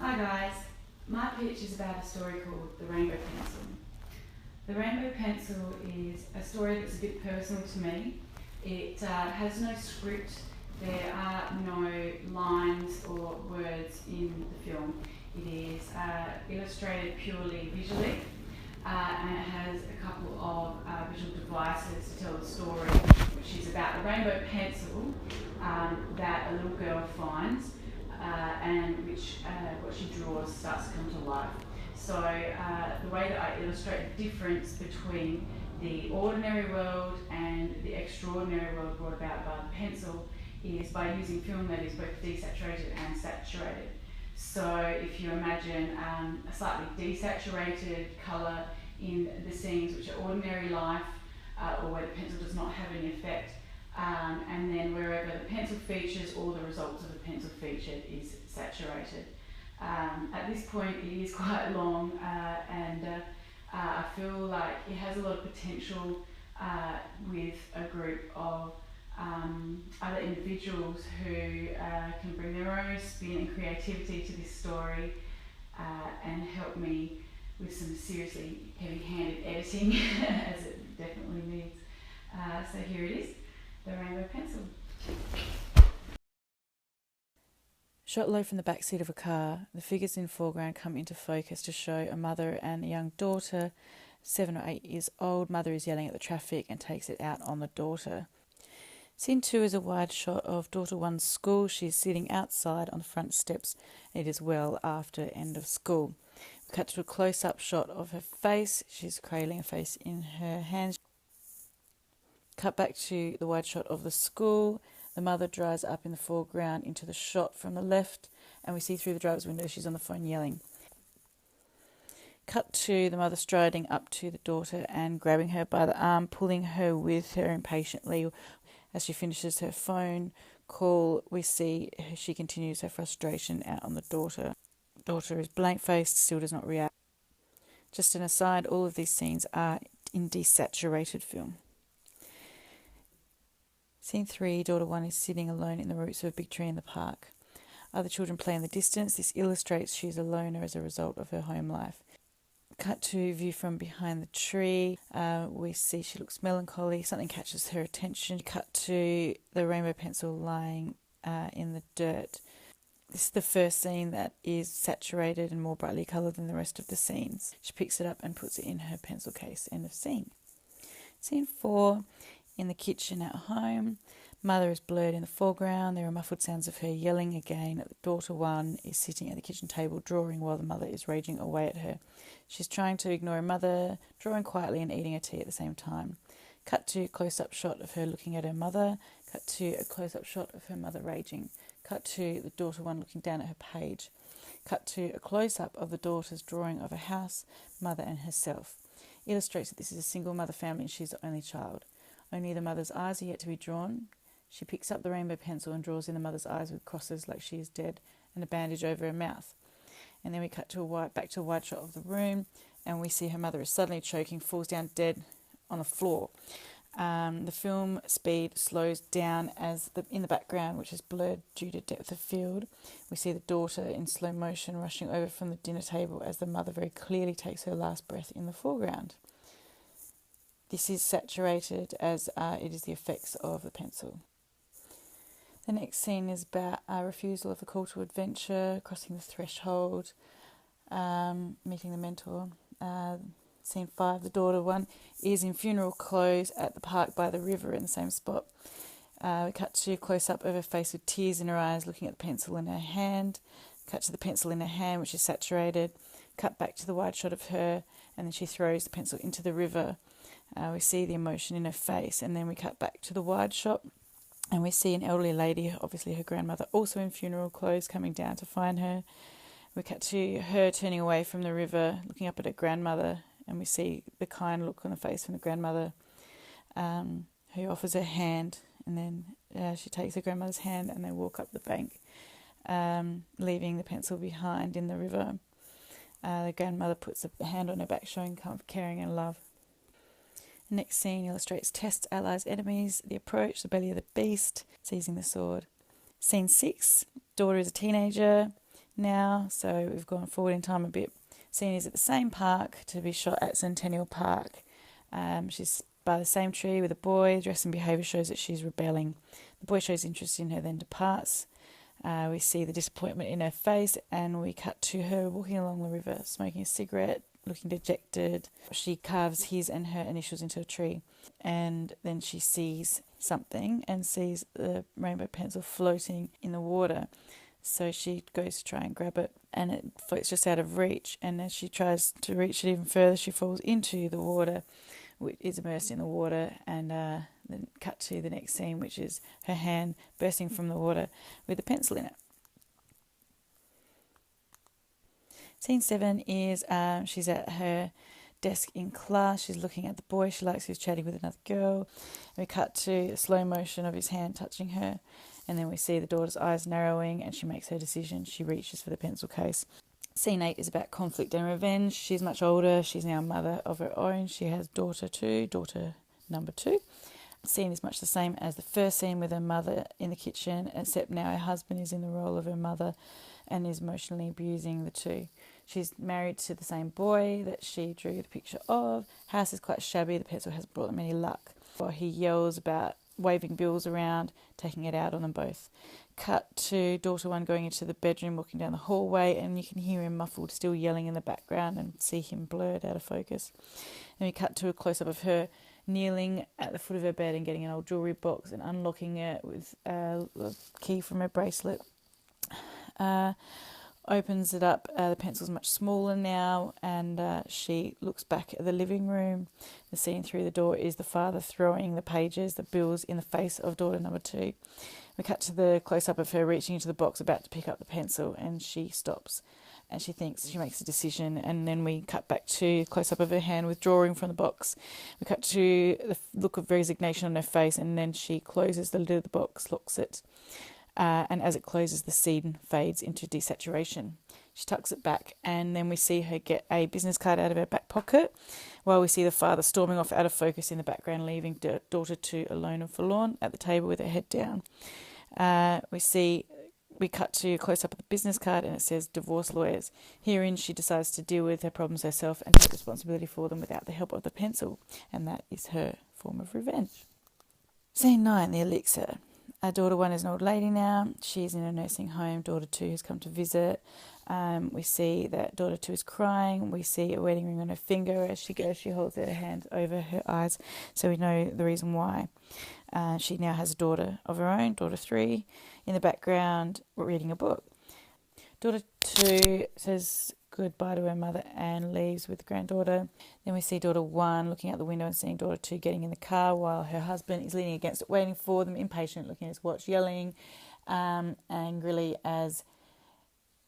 Hi guys, my pitch is about a story called The Rainbow Pencil. The Rainbow Pencil is a story that's a bit personal to me. It has no script, there are no lines or words in the film. It is illustrated purely visually and it has a couple of visual devices to tell the story, which is about a rainbow pencil that a little girl finds and which what she draws starts to come to life. So the way that I illustrate the difference between the ordinary world and the extraordinary world brought about by the pencil is by using film that is both desaturated and saturated. So if you imagine a slightly desaturated colour in the scenes which are ordinary life or where the pencil does not have any effect, and then wherever the pencil features or the results of the pencil featured is saturated. At this point it is quite long and I feel like it has a lot of potential with a group of other individuals who can bring their own spin and creativity to this story and help me with some seriously heavy-handed editing as it definitely needs. So here it is, The Rainbow Pencil. Shot low from the back seat of a car, the figures in the foreground come into focus to show a mother and a young daughter, 7 or 8 years old. Mother is yelling at the traffic and takes it out on the daughter. Scene 2 is a wide shot of daughter 1's school. She's sitting outside on the front steps. It is well after end of school. We cut to a close-up shot of her face. She's cradling her face in her hands. Cut back to the wide shot of the school. The mother drives up in the foreground into the shot from the left, and we see through the driver's window she's on the phone yelling. Cut to the mother striding up to the daughter and grabbing her by the arm, pulling her with her impatiently. As she finishes her phone call, we see she continues her frustration out on the daughter. Daughter is blank-faced, still does not react. Just an aside, all of these scenes are in desaturated film. Scene 3, daughter 1 is sitting alone in the roots of a big tree in the park. Other children play in the distance. This illustrates she's a loner as a result of her home life. Cut to view from behind the tree. We see she looks melancholy. Something catches her attention. Cut to the rainbow pencil lying in the dirt. This is the first scene that is saturated and more brightly coloured than the rest of the scenes. She picks it up and puts it in her pencil case. End of scene. Scene 4, in the kitchen at home. Mother is blurred in the foreground. There are muffled sounds of her yelling again. Daughter 1 is sitting at the kitchen table drawing while the mother is raging away at her. She's trying to ignore her mother, drawing quietly and eating her tea at the same time. Cut to a close-up shot of her looking at her mother. Cut to a close-up shot of her mother raging. Cut to the daughter 1 looking down at her page. Cut to a close-up of the daughter's drawing of a house, mother and herself. Illustrates that this is a single mother family and she's the only child. Only the mother's eyes are yet to be drawn. She picks up the rainbow pencil and draws in the mother's eyes with crosses like she is dead and a bandage over her mouth. And then we cut to back to a wide shot of the room, and we see her mother is suddenly choking, falls down dead on the floor. The film speed slows down as in the background, which is blurred due to depth of field. We see the daughter in slow motion rushing over from the dinner table as the mother very clearly takes her last breath in the foreground. This is saturated as it is the effects of the pencil. The next scene is about a refusal of the call to adventure, crossing the threshold, meeting the mentor. Scene 5, the daughter 1 is in funeral clothes at the park by the river in the same spot. We cut to a close-up of her face with tears in her eyes, looking at the pencil in her hand. Cut to the pencil in her hand, which is saturated. Cut back to the wide shot of her, and then she throws the pencil into the river. We see the emotion in her face, and then we cut back to the wide shot, and we see an elderly lady, obviously her grandmother, also in funeral clothes, coming down to find her. We cut to her turning away from the river, looking up at her grandmother, and we see the kind look on the face from the grandmother, who offers her hand, and then she takes her grandmother's hand and they walk up the bank, leaving the pencil behind in the river. The grandmother puts a hand on her back, showing comfort, caring and love. The next scene illustrates tests, allies, enemies, the approach, the belly of the beast, seizing the sword. Scene 6, daughter is a teenager, now, so we've gone forward in time a bit. Scene is at the same park, to be shot at Centennial Park. She's by the same tree with a boy. Dress and behaviour shows that she's rebelling. The boy shows interest in her, then departs. We see the disappointment in her face, and we cut to her walking along the river, smoking a cigarette, looking dejected. She carves his and her initials into a tree, and then she sees something and sees the rainbow pencil floating in the water. So she goes to try and grab it, and it floats just out of reach. And as she tries to reach it even further, she falls into the water, which is immersed in the water. And then cut to the next scene, which is her hand bursting from the water with a pencil in it. Scene 7 is she's at her desk in class. She's looking at the boy she likes who's chatting with another girl. And we cut to a slow motion of his hand touching her. And then we see the daughter's eyes narrowing, and she makes her decision. She reaches for the pencil case. Scene 8 is about conflict and revenge. She's much older. She's now a mother of her own. She has daughter number 2. The scene is much the same as the first scene with her mother in the kitchen, except now her husband is in the role of her mother and is emotionally abusing the two. She's married to the same boy that she drew the picture of. House is quite shabby. The pencil hasn't brought them any luck. While he yells about waving bills around, taking it out on them both. Cut to daughter 1 going into the bedroom, walking down the hallway, and you can hear him muffled, still yelling in the background, and see him blurred out of focus. And we cut to a close-up of her kneeling at the foot of her bed and getting an old jewellery box and unlocking it with a key from her bracelet. Opens it up. The pencil's much smaller now, and she looks back at the living room. The scene through the door is the father throwing the pages, the bills, in the face of daughter number 2. We cut to the close-up of her reaching into the box, about to pick up the pencil, and she stops. And she makes a decision, and then we cut back to close-up of her hand withdrawing from the box. We cut to the look of resignation on her face, and then she closes the lid of the box, locks it. And as it closes, the scene fades into desaturation. She tucks it back, and then we see her get a business card out of her back pocket, while we see the father storming off out of focus in the background, leaving daughter 2 alone and forlorn at the table with her head down. We cut to a close-up of the business card, and it says divorce lawyers. Herein, she decides to deal with her problems herself and take responsibility for them without the help of the pencil, and that is her form of revenge. Scene 9, the elixir. Daughter 1 is an old lady now. She's in a nursing home. Daughter 2 has come to visit. We see that daughter 2 is crying. We see a wedding ring on her finger. As she goes, she holds her hand over her eyes, so we know the reason why. She now has a daughter of her own, daughter 3, in the background reading a book. Daughter 2 says goodbye to her mother and leaves with the granddaughter. Then we see daughter 1 looking out the window and seeing daughter 2 getting in the car, while her husband is leaning against it, waiting for them, impatient, looking at his watch, yelling angrily as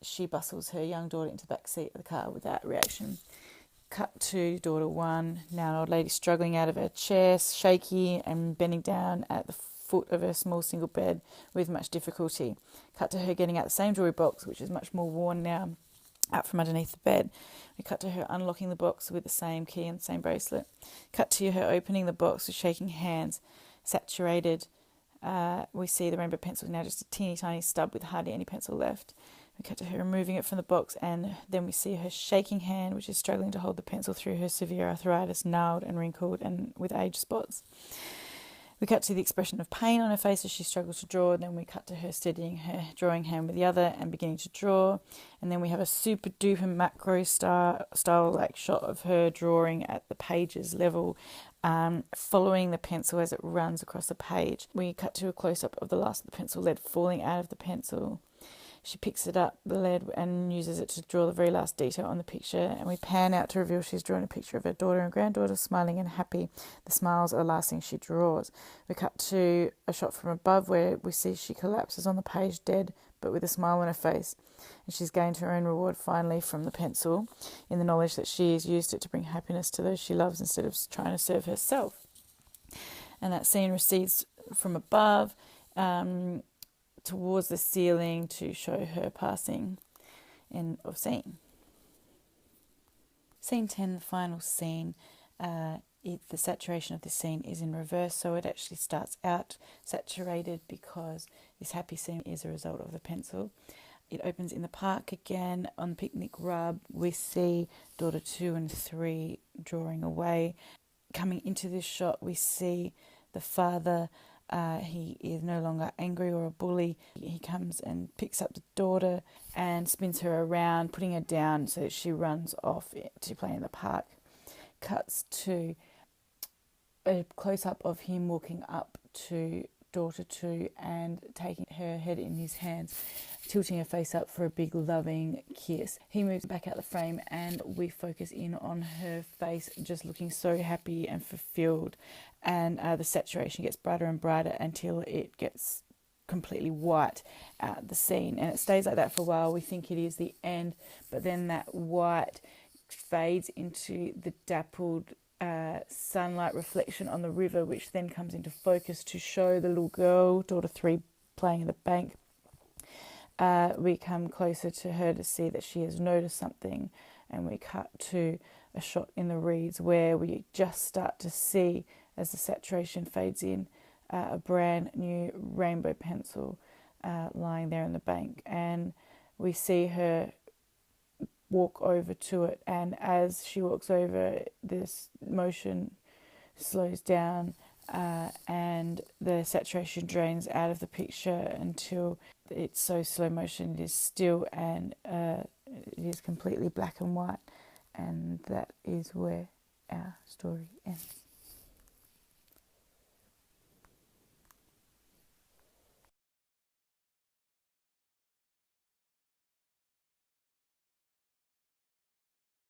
she bustles her young daughter into the back seat of the car without reaction. Cut to daughter 1, now an old lady struggling out of her chair, shaky and bending down at the foot of her small single bed with much difficulty. Cut to her getting out the same jewellery box, which is much more worn now, out from underneath the bed. We cut to her unlocking the box with the same key and the same bracelet. Cut to her opening the box with shaking hands, saturated. We see the rainbow pencil now just a teeny tiny stub with hardly any pencil left. We cut to her removing it from the box, and then we see her shaking hand, which is struggling to hold the pencil through her severe arthritis, gnarled and wrinkled and with age spots. We cut to the expression of pain on her face as she struggles to draw. Then we cut to her steadying her drawing hand with the other and beginning to draw. And then we have a super duper macro style like shot of her drawing at the pages level, following the pencil as it runs across the page. We cut to a close-up of the last of the pencil lead falling out of the pencil. She picks it up, the lead, and uses it to draw the very last detail on the picture, and we pan out to reveal she's drawn a picture of her daughter and granddaughter smiling and happy. The smiles are the last thing she draws. We cut to a shot from above where we see she collapses on the page dead, but with a smile on her face, and she's gained her own reward finally from the pencil, in the knowledge that she has used it to bring happiness to those she loves instead of trying to serve herself. And that scene recedes from above, towards the ceiling to show her passing. End of scene. Scene 10, the final scene. The saturation of this scene is in reverse, so it actually starts out saturated because this happy scene is a result of the pencil. It opens in the park again. On the picnic rug, we see daughter 2 and 3 drawing away. Coming into this shot, we see the father. He is no longer angry or a bully. He comes and picks up the daughter and spins her around, putting her down so that she runs off to play in the park. Cuts to a close-up of him walking up to daughter 2 and taking her head in his hands, tilting her face up for a big loving kiss. He moves back out the frame and we focus in on her face, just looking so happy and fulfilled, and the saturation gets brighter and brighter until it gets completely white out the scene, and it stays like that for a while. We think it is the end, but then that white fades into the dappled sunlight reflection on the river, which then comes into focus to show the little girl, daughter 3, playing in the bank. We come closer to her to see that she has noticed something, and we cut to a shot in the reeds where we just start to see, as the saturation fades in, a brand new rainbow pencil lying there in the bank, and we see her walk over to it, and as she walks over, this motion slows down and the saturation drains out of the picture until it's so slow motion it is still, and it is completely black and white, and that is where our story ends.